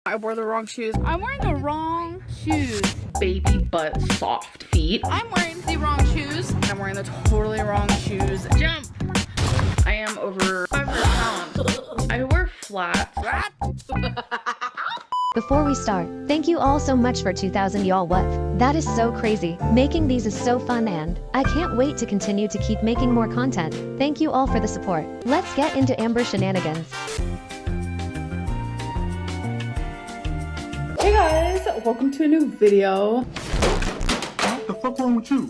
I wore the wrong shoes. I'm wearing the wrong shoes. Baby butt soft feet. I'm wearing the wrong shoes. I'm wearing the totally wrong shoes. Jump. I am over 500 pounds. I wear flats. Before we start, thank you all so much for 2,000 y'all. What? That is so crazy. Making these is so fun and I can't wait to continue to keep making more content. Thank you all for the support. Let's get into Amber shenanigans. Hey guys, welcome to a new video. What the fuck wrong with you?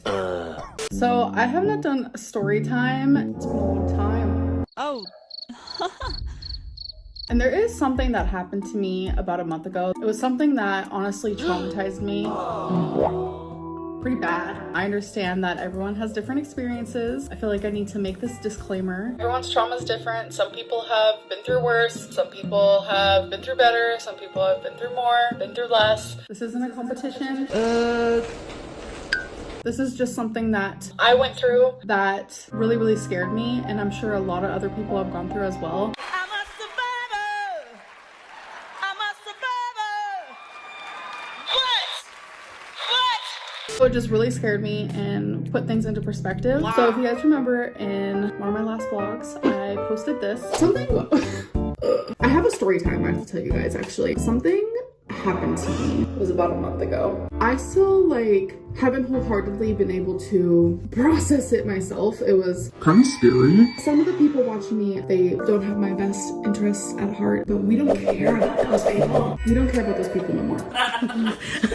So I have not done a story time. It's been a long time. Oh. And there is something that happened to me about a month ago. It was something that honestly traumatized me pretty bad. I understand that everyone has different experiences. I feel like I need to make this disclaimer. Everyone's trauma is different. Some people have been through worse. Some people have been through better. Some people have been through more, been through less. This isn't a competition. This is just something that I went through that really scared me, and I'm sure a lot of other people have gone through as well. So it just really scared me and put things into perspective. Wow. So if you guys remember, in one of my last vlogs, I posted this. I have a story time I have to tell you guys actually. Something happened to me. It was about a month ago. I still haven't wholeheartedly been able to process it myself. It was kind of scary. Some of the people watching me, they don't have my best interests at heart, but we don't care about those people. We don't care about those people no more.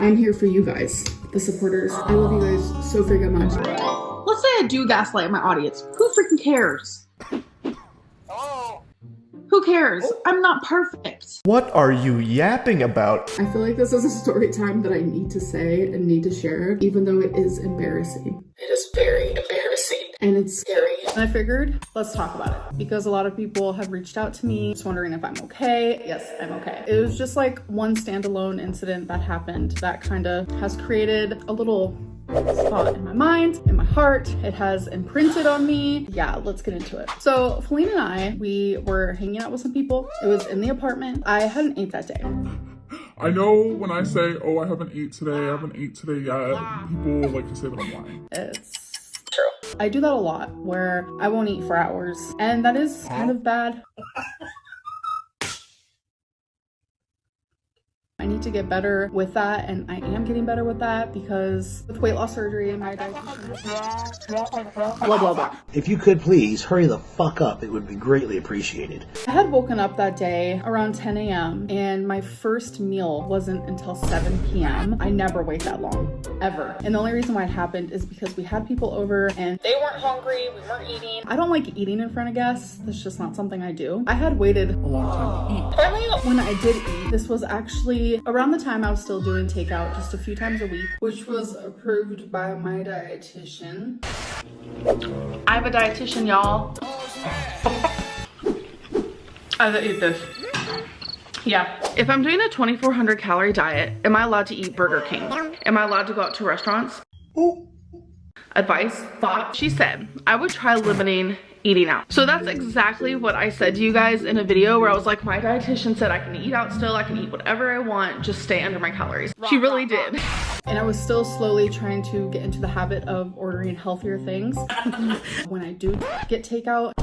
I'm here for you guys, the supporters. I love you guys so freaking much. Let's say I do gaslight my audience. Who freaking cares? Who cares? I'm not perfect. What are you yapping about? I feel like this is a story time that I need to say and need to share, even though it is embarrassing. It is very embarrassing and it's scary. And I figured, let's talk about it, because a lot of people have reached out to me just wondering if I'm okay. Yes, I'm okay. It was just like one standalone incident that happened that kind of has created a little spot in my mind, in my heart. It has imprinted on me. Yeah, let's get into it. So Feline and I, we were hanging out with some people. It was in the apartment. I hadn't ate that day. I know when I say, oh, I haven't ate today yet, people like to say that I'm lying. It's true. I do that a lot where I won't eat for hours, and that is kind of bad. I need to get better with that, and I am getting better with that because with weight loss surgery and my dietitian, blah, blah, blah. If you could please hurry the fuck up, it would be greatly appreciated. I had woken up that day around 10 a.m. and my first meal wasn't until 7 p.m. I never wait that long, ever. And the only reason why it happened is because we had people over and they weren't hungry, we weren't eating. I don't like eating in front of guests. That's just not something I do. I had waited a long time to eat. Finally, when I did eat, this was actually around the time I was still doing takeout just a few times a week, which was approved by my dietitian. I have a dietitian, y'all. I have to eat this. Yeah. If I'm doing a 2,400 calorie diet, am I allowed to eat Burger King? Am I allowed to go out to restaurants? Advice, thought. She said I would try limiting eating out. So that's exactly what I said to you guys in a video where I was like, my dietitian said I can eat out still, I can eat whatever I want, just stay under my calories. She really did. And I was still slowly trying to get into the habit of ordering healthier things when I do get takeout.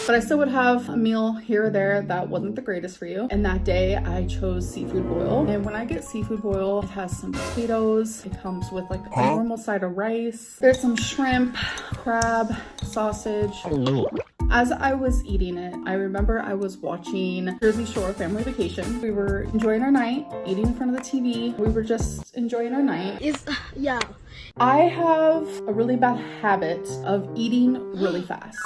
But I still would have a meal here or there that wasn't the greatest for you. And that day I chose seafood boil. And when I get seafood boil, it has some potatoes. It comes with like a normal side of rice. There's some shrimp, crab, sausage. As I was eating it, I remember I was watching Jersey Shore Family Vacation. We were enjoying our night, eating in front of the TV. We were just enjoying our night. Yeah. I have a really bad habit of eating really fast.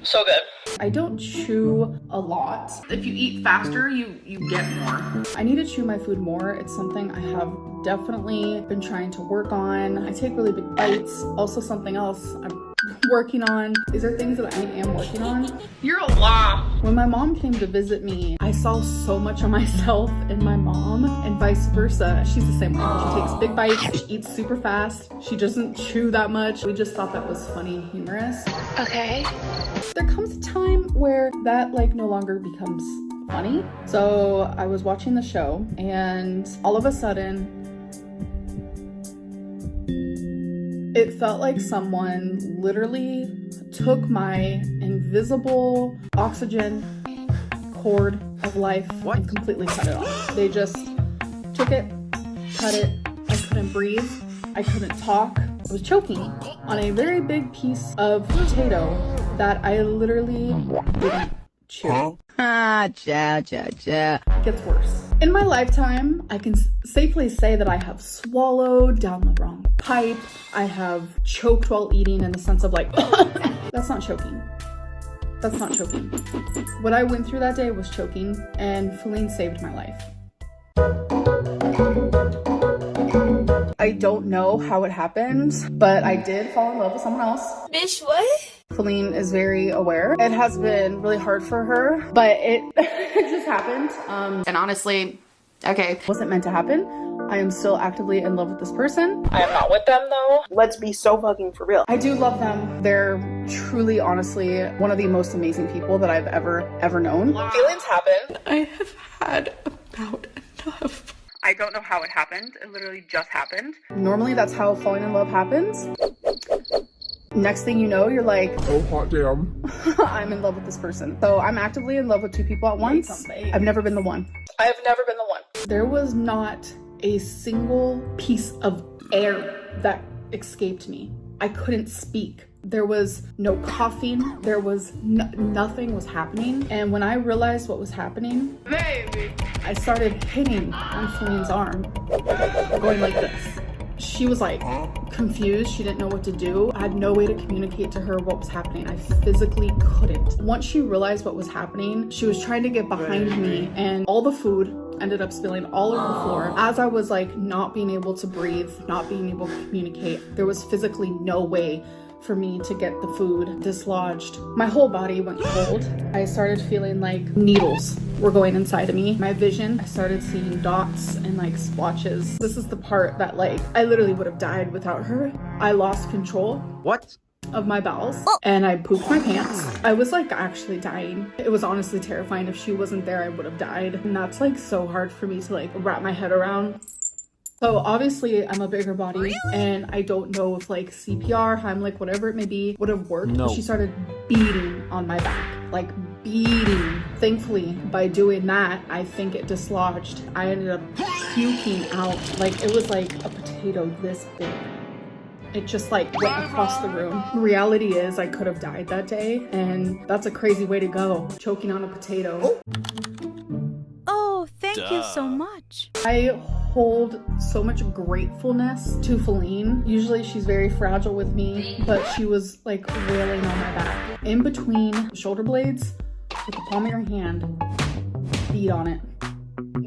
So good. I don't chew a lot. If you eat faster, you get more. I need to chew my food more. It's something I have definitely been trying to work on. I take really big bites. Also something else I'm working on. These are things that I am working on. You're a law. When my mom came to visit me, I saw so much of myself in my mom and vice versa. She's the same way. She takes big bites, she eats super fast, she doesn't chew that much. We just thought that was funny and humorous. Okay. There comes a time where that like no longer becomes funny. So I was watching the show and all of a sudden, it felt like someone literally took my invisible oxygen cord of life and completely cut it off. They just took it, cut it. I couldn't breathe. I couldn't talk. I was choking on a very big piece of potato that I literally didn't chew. It gets worse. In my lifetime, I can safely say that I have swallowed down the wrong pipe. I have choked while eating in the sense of like, that's not choking. That's not choking. What I went through that day was choking, and Feline saved my life. I don't know how it happened, but I did fall in love with someone else. Bitch, what? Feline is very aware. It has been really hard for her, but it just happened. And honestly, okay, it wasn't meant to happen. I am still actively in love with this person. I am not with them though. Let's be so fucking for real. I do love them. They're truly, honestly, one of the most amazing people that I've ever known. Feelings happen. I have had about enough. I don't know how it happened. It literally just happened. Normally that's how falling in love happens. Next thing you know, you're like, Oh, hot damn. I'm in love with this person. So I'm actively in love with two people at once. I've never been the one. I have never been the one. There was not a single piece of air that escaped me. I couldn't speak. There was no coughing. There was nothing was happening. And when I realized what was happening, baby, I started hitting on Feline's arm, going like this. She was like confused. She didn't know what to do. I had no way to communicate to her what was happening. I physically couldn't. Once she realized what was happening, she was trying to get behind me, and all the food ended up spilling all over the floor. As I was like not being able to breathe, not being able to communicate, there was physically no way for me to get the food dislodged. My whole body went cold. I started feeling like needles were going inside of me. My vision, I started seeing dots and like splotches. This is the part that like, I literally would have died without her. I lost control. What? Of my bowels and I pooped my pants. I was like actually dying. It was honestly terrifying. If she wasn't there, I would have died. And that's like so hard for me to like wrap my head around. So obviously I'm a bigger body and I don't know if like CPR, Heimlich, whatever it may be, would have worked. No. She started beating on my back, like beating. Thankfully, by doing that, I think it dislodged. I ended up puking out. Like it was like a potato this big. It just like went across the room. The reality is I could have died that day, and that's a crazy way to go, choking on a potato. Oh, thank you so much. I hold so much gratefulness to Feline. Usually she's very fragile with me, but she was like wailing on my back. In between shoulder blades, with the palm of your hand, beat on it.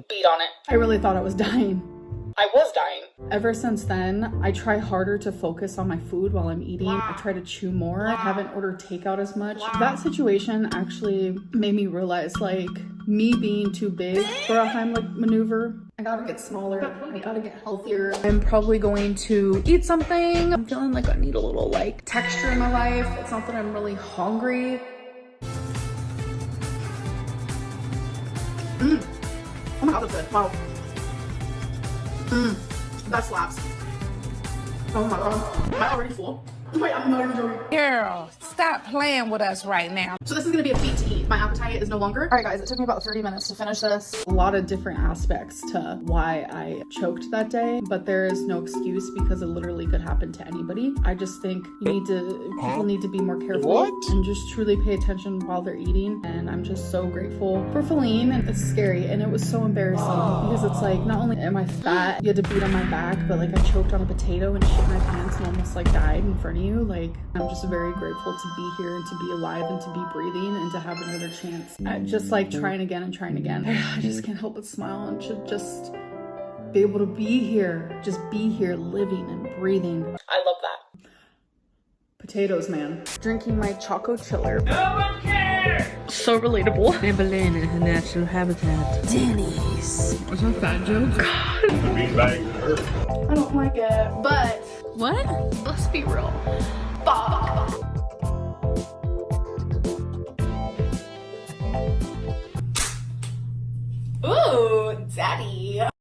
Beat on it. I really thought I was dying. I was dying. Ever since then, I try harder to focus on my food while I'm eating. I try to chew more. I haven't ordered takeout as much. That situation actually made me realize like me being too big for a Heimlich maneuver. I gotta get smaller. I gotta get healthier. I'm probably going to eat something. I'm feeling like I need a little like texture in my life. It's not that I'm really hungry. Oh my god, that's good. Wow. That slaps. Oh my god. Am I already full? Wait, I'm not even joking. Girl, stop playing with us right now. So this is gonna be a feat to eat. My appetite is no longer. All right guys, it took me about 30 minutes to finish this. A lot of different aspects to why I choked that day, but there is no excuse because it literally could happen to anybody. I just think people need to be more careful and just truly pay attention while they're eating. And I'm just so grateful for Feline. And it's scary and it was so embarrassing because it's like, not only am I fat, you had to beat on my back, but like I choked on a potato and shit my pants and almost like died in front of you. Like, I'm just very grateful to be here and to be alive and to be breathing and to have another chance at just like trying again and trying again. I just can't help but smile and should just be able to be here, just be here living and breathing. I love that. Potatoes, man. Drinking my Choco Chiller. No one cares! hair. So relatable. Amberlynn in her natural habitat. Denny's. What's that fat joke? I don't like it, but What? let's be real. Fuck. Ooh, daddy.